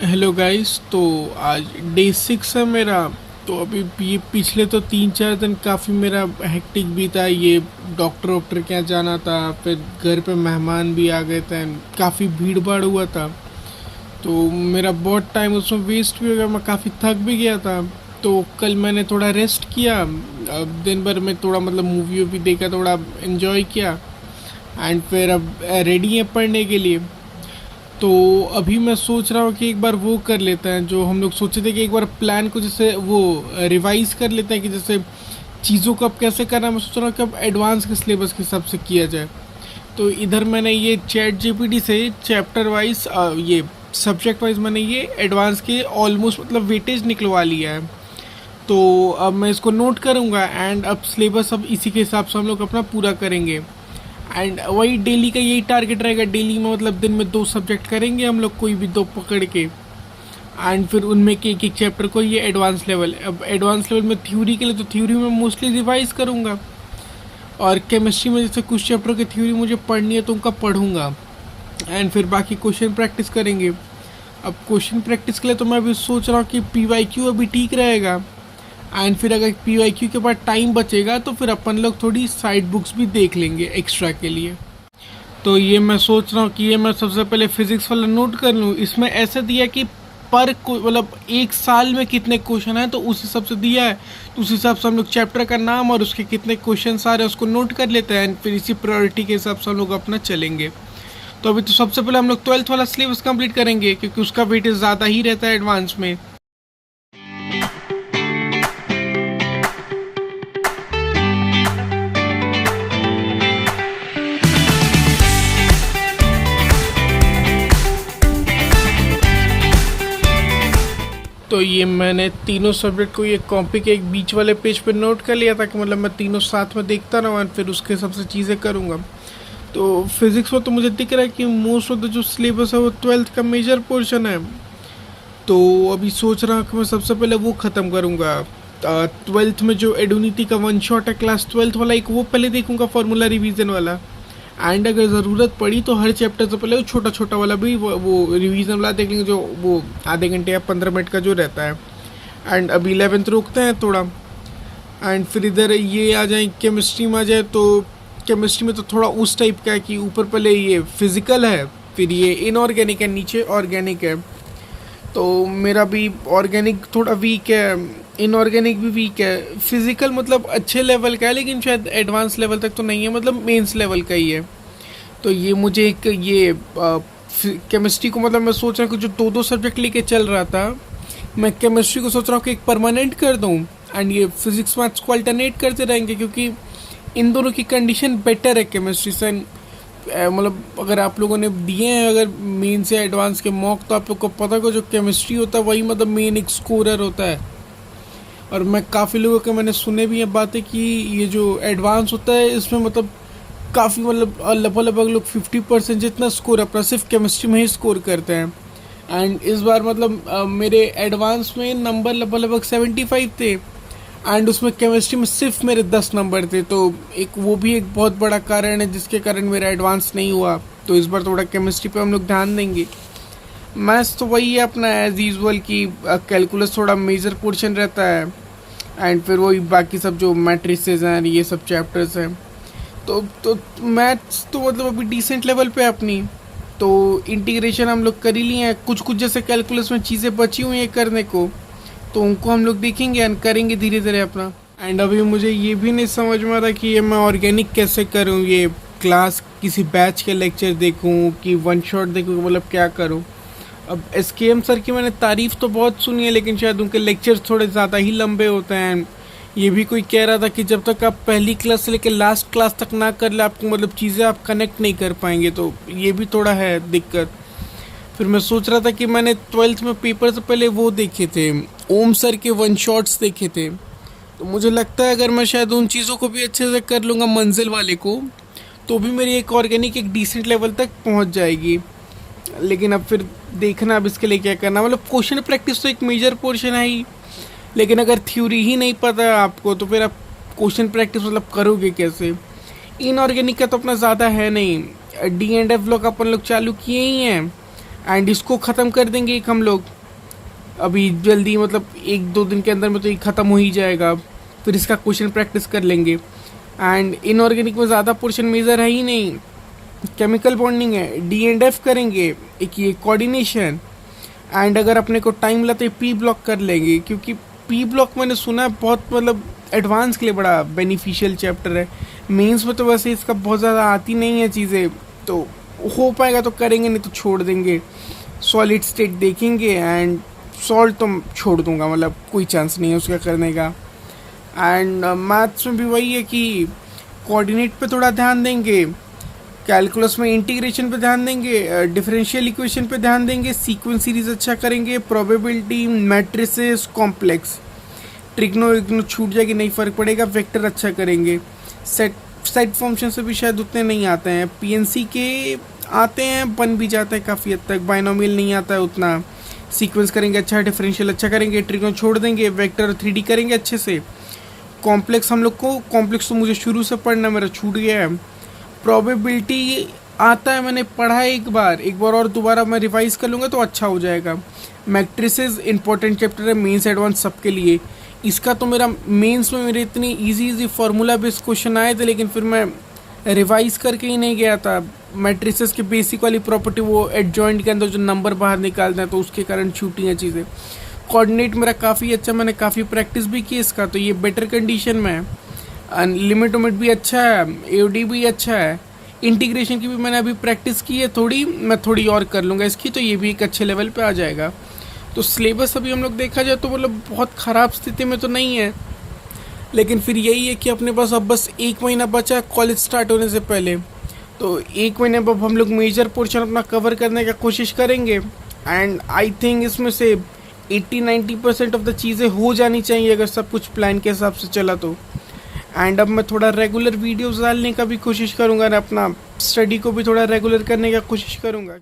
Hello guys. तो आज day 6 है मेरा। तो अभी ये पिछले तो 3-4 दिन काफ़ी मेरा हेक्टिक बीता। ये डॉक्टर के यहाँ जाना था, फिर घर पे मेहमान भी आ गए थे, काफ़ी भीड़ भाड़ हुआ था। तो मेरा बहुत टाइम उसमें वेस्ट भी हो गया, मैं काफ़ी थक भी गया था। तो कल मैंने थोड़ा रेस्ट किया। अब दिन भर में थोड़ा मूवी वूवी देखा, थोड़ा इन्जॉय किया। एंड फिर अब रेडी है पढ़ने के लिए। तो अभी मैं सोच रहा हूँ कि एक बार वो कर लेते हैं जो हम लोग सोचे थे, कि एक बार प्लान को जैसे वो रिवाइज कर लेते हैं, कि जैसे चीज़ों को अब कैसे करना है। मैं सोच रहा हूँ कि अब एडवांस के सिलेबस के हिसाब से किया जाए। तो इधर मैंने ये चैट जीपीटी से चैप्टर वाइज, ये सब्जेक्ट वाइज मैंने ये एडवांस के ऑलमोस्ट वेटेज निकलवा लिया है। तो अब मैं इसको नोट करूँगा एंड अब सिलेबस अब इसी के हिसाब से हम लोग अपना पूरा करेंगे। एंड वही डेली का यही टारगेट रहेगा। डेली में दिन में 2 सब्जेक्ट करेंगे हम लोग, कोई भी 2 पकड़ के। एंड फिर उनमें के एक एक चैप्टर को ये एडवांस लेवल। अब एडवांस लेवल में थ्योरी के लिए तो थ्योरी में मोस्टली रिवाइज करूँगा, और केमिस्ट्री में जैसे कुछ चैप्टर की थ्योरी मुझे पढ़नी है तो उनका पढ़ूंगा। एंड फिर बाकी क्वेश्चन प्रैक्टिस करेंगे। अब क्वेश्चन प्रैक्टिस के लिए तो मैं अभी सोच रहा हूँ कि पीवाईक्यू अभी ठीक रहेगा। एंड फिर अगर पीवाईक्यू के बाद टाइम बचेगा तो फिर अपन लोग थोड़ी साइड बुक्स भी देख लेंगे एक्स्ट्रा के लिए। तो ये मैं सोच रहा हूँ कि ये मैं सबसे पहले फिजिक्स वाला नोट कर लूँ। इसमें ऐसे दिया कि पर एक साल में कितने क्वेश्चन हैं, तो उस हिसाब से दिया है। तो उस हिसाब से हम लोग चैप्टर का नाम और उसके कितने क्वेश्चन आ रहे हैं उसको नोट कर लेते हैं। फिर इसी प्रायोरिटी के हिसाब से हम लोग अपना चलेंगे। तो अभी तो सबसे पहले हम लोग 12th वाला सिलेबस कंप्लीट करेंगे, क्योंकि उसका वेटेज ज़्यादा ही रहता है एडवांस में। तो ये मैंने तीनों सब्जेक्ट को ये कॉपी के एक बीच वाले पेज पे नोट कर लिया था, कि मैं तीनों साथ में देखता रहूँ और फिर उसके हिसाब से चीज़ें करूँगा। तो फिज़िक्स में तो मुझे दिख रहा है कि मोस्ट ऑफ द जो सिलेबस है वो 12th का मेजर पोर्शन है। तो अभी सोच रहा हूँ कि मैं सबसे पहले वो ख़त्म करूँगा। 12th में जो एडुनिटी का वन शॉट है क्लास 12th वाला, एक वो पहले देखूँगा, फार्मूला रिवीजन वाला। एंड अगर ज़रूरत पड़ी तो हर चैप्टर से पहले वो छोटा छोटा वाला भी वो रिवीजन वाला देख लेंगे, जो वो आधे घंटे या 15 मिनट का जो रहता है। एंड अभी 11th रोकते हैं थोड़ा। एंड फिर इधर ये आ जाए, केमिस्ट्री में आ जाए। तो केमिस्ट्री में तो थोड़ा उस टाइप का है कि ऊपर पहले ये फिजिकल है, फिर ये इनऑर्गेनिक है, नीचे ऑर्गेनिक है। तो मेरा भी ऑर्गेनिक थोड़ा वीक है, इनऑर्गेनिक भी वीक है। फिजिकल अच्छे लेवल का है, लेकिन शायद एडवांस लेवल तक तो नहीं है, मेंस लेवल का ही है। तो ये मुझे एक ये केमिस्ट्री को मैं सोच रहा हूँ कि जो 2-2 सब्जेक्ट लेके चल रहा था, मैं केमिस्ट्री को सोच रहा हूँ कि एक परमानेंट कर दूँ। एंड ये फिजिक्स मैथ्स को अल्टरनेट करते रहेंगे, क्योंकि इन दोनों की कंडीशन बेटर है केमिस्ट्री से। अगर आप लोगों ने दिए हैं अगर मेन से एडवांस के मॉक, तो आप लोग को पता है जो केमिस्ट्री होता है वही मेन एक स्कोरर होता है। और मैं काफ़ी लोगों के मैंने सुने भी हैं बातें कि ये जो एडवांस होता है इसमें काफ़ी लगभग लोग 50% जितना स्कोर अपना सिर्फ केमिस्ट्री में ही स्कोर करते हैं। एंड इस बार मेरे एडवांस में नंबर लगभग 75 थे, एंड उसमें केमिस्ट्री में सिर्फ मेरे 10 नंबर थे। तो एक वो भी एक बहुत बड़ा कारण है जिसके कारण मेरा एडवांस नहीं हुआ। तो इस बार थोड़ा केमिस्ट्री पे हम लोग ध्यान देंगे। मैथ्स तो वही है अपना एज यूजल की, कैलकुलस थोड़ा मेजर पोर्शन रहता है। एंड फिर वही बाकी सब जो मैट्रिसेस हैं, ये सब चैप्टर्स हैं। तो मैथ्स तो अभी डिसेंट लेवल पे है अपनी। तो इंटीग्रेशन हम लोग कर ही लिए हैं। कुछ कुछ जैसे कैलकुलस में चीज़ें बची हुई हैं करने को, तो उनको हम लोग देखेंगे एंड करेंगे धीरे धीरे अपना। एंड अभी मुझे ये भी नहीं समझ में आ रहा कि ये मैं ऑर्गेनिक कैसे करूँ। ये क्लास किसी बैच के लेक्चर देखूँ कि वन शॉट देखूँ, क्या करूँ। अब एसकेएम सर की मैंने तारीफ़ तो बहुत सुनी है, लेकिन शायद उनके लेक्चर्स थोड़े ज़्यादा ही लंबे होते हैं। ये भी कोई कह रहा था कि जब तक आप पहली क्लास से लेकर लास्ट क्लास तक ना कर ले, आपको चीज़ें आप कनेक्ट नहीं कर पाएंगे। तो ये भी थोड़ा है दिक्कत। फिर मैं सोच रहा था कि मैंने 12th में पेपर से पहले वो देखे थे, ओम सर के वन शॉट्स देखे थे। तो मुझे लगता है अगर मैं शायद उन चीज़ों को भी अच्छे से कर लूँगा मंजिल वाले को, तो भी मेरी एक ऑर्गेनिक एक डिसेंट लेवल तक पहुँच जाएगी। लेकिन अब फिर देखना अब इसके लिए क्या करना। क्वेश्चन प्रैक्टिस तो एक मेजर पोर्शन है ही, लेकिन अगर थ्योरी ही नहीं पता है आपको तो फिर आप क्वेश्चन प्रैक्टिस करोगे कैसे। इनऑर्गेनिक का तो अपना ज़्यादा है नहीं, डी एंड एफ लोग अपन लोग चालू किए ही हैं। एंड इसको ख़त्म कर देंगे एक हम लोग अभी जल्दी, मतलब 1-2 दिन के अंदर में तो ये ख़त्म हो ही जाएगा। फिर इसका क्वेश्चन प्रैक्टिस कर लेंगे। एंड इनऑर्गेनिक में ज़्यादा पोर्शन मेजर है ही नहीं, केमिकल बॉन्डिंग है, D&F करेंगे, एक ये कोऑर्डिनेशन। एंड अगर अपने को टाइम लगता है पी ब्लॉक कर लेंगे, क्योंकि पी ब्लॉक मैंने सुना है बहुत मतलब एडवांस के लिए बड़ा बेनिफिशियल चैप्टर है। मेंस में तो वैसे इसका बहुत ज़्यादा आती नहीं है चीज़ें, तो हो पाएगा तो करेंगे, नहीं तो छोड़ देंगे। सॉलिड स्टेट देखेंगे एंड सॉल्ट तो छोड़ दूंगा, मतलब कोई चांस नहीं है उसका करने का। एंड मैथ्स में भी वही है कि कोऑर्डिनेट पे थोड़ा ध्यान देंगे, कैलकुलस में इंटीग्रेशन पे ध्यान देंगे, डिफरेंशियल इक्वेशन पे ध्यान देंगे, सीक्वेंस सीरीज अच्छा करेंगे, प्रोबेबिलिटी, मैट्रिसेस, कॉम्प्लेक्स, ट्रिग्नो छूट जाएगी नहीं फ़र्क पड़ेगा, वेक्टर अच्छा करेंगे। सेट फंक्शन से भी शायद उतने नहीं आते हैं, पीएनसी के आते हैं, बन भी जाते हैं काफ़ी हद तक, बाइनोमियल नहीं आता है उतना। सीक्वेंस करेंगे अच्छा, डिफरेंशियल अच्छा करेंगे, ट्रिग्नो छोड़ देंगे, वेक्टर 3D करेंगे अच्छे से। कॉम्प्लेक्स हम लोग को, कॉम्प्लेक्स तो मुझे शुरू से पढ़ना मेरा छूट गया है। प्रोबेबिलिटी आता है, मैंने पढ़ा है एक बार और दोबारा मैं रिवाइज कर लूँगा तो अच्छा हो जाएगा। मैट्रिसेस इंपॉर्टेंट चैप्टर है मेंस एडवांस सबके लिए। इसका तो मेरा मेंस में मेरे इतनी इजी फार्मूला बेस्ड क्वेश्चन आए थे, लेकिन फिर मैं रिवाइज करके ही नहीं गया था। मैट्रिसेस की बेसिक वाली प्रॉपर्टी, वो एडजॉइंट के अंदर जो नंबर बाहर निकालते हैं, तो उसके कारण छूटी हैं चीज़ें। कोऑर्डिनेट मेरा काफ़ी अच्छा, मैंने काफ़ी प्रैक्टिस भी की इसका, तो ये बेटर कंडीशन में है। लिमिट उमिट भी अच्छा है, AOD भी अच्छा है, इंटीग्रेशन की भी मैंने अभी प्रैक्टिस की है थोड़ी, मैं थोड़ी और कर लूँगा इसकी, तो ये भी एक अच्छे लेवल पे आ जाएगा। तो सिलेबस अभी हम लोग देखा जाए तो मतलब बहुत ख़राब स्थिति में तो नहीं है, लेकिन फिर यही है कि अपने पास अब बस 1 महीना बचा है कॉलेज स्टार्ट होने से पहले, तो 1 महीने बाद हम लोग मेजर पोर्शन अपना कवर करने का कोशिश करेंगे। एंड आई थिंक इसमें से 80-90% ऑफ द चीज़ें हो जानी चाहिए अगर सब कुछ प्लान के हिसाब से चला तो। एंड अब मैं थोड़ा रेगुलर वीडियोस डालने का भी कोशिश करूँगा, और अपना स्टडी को भी थोड़ा रेगुलर करने का कोशिश करूँगा।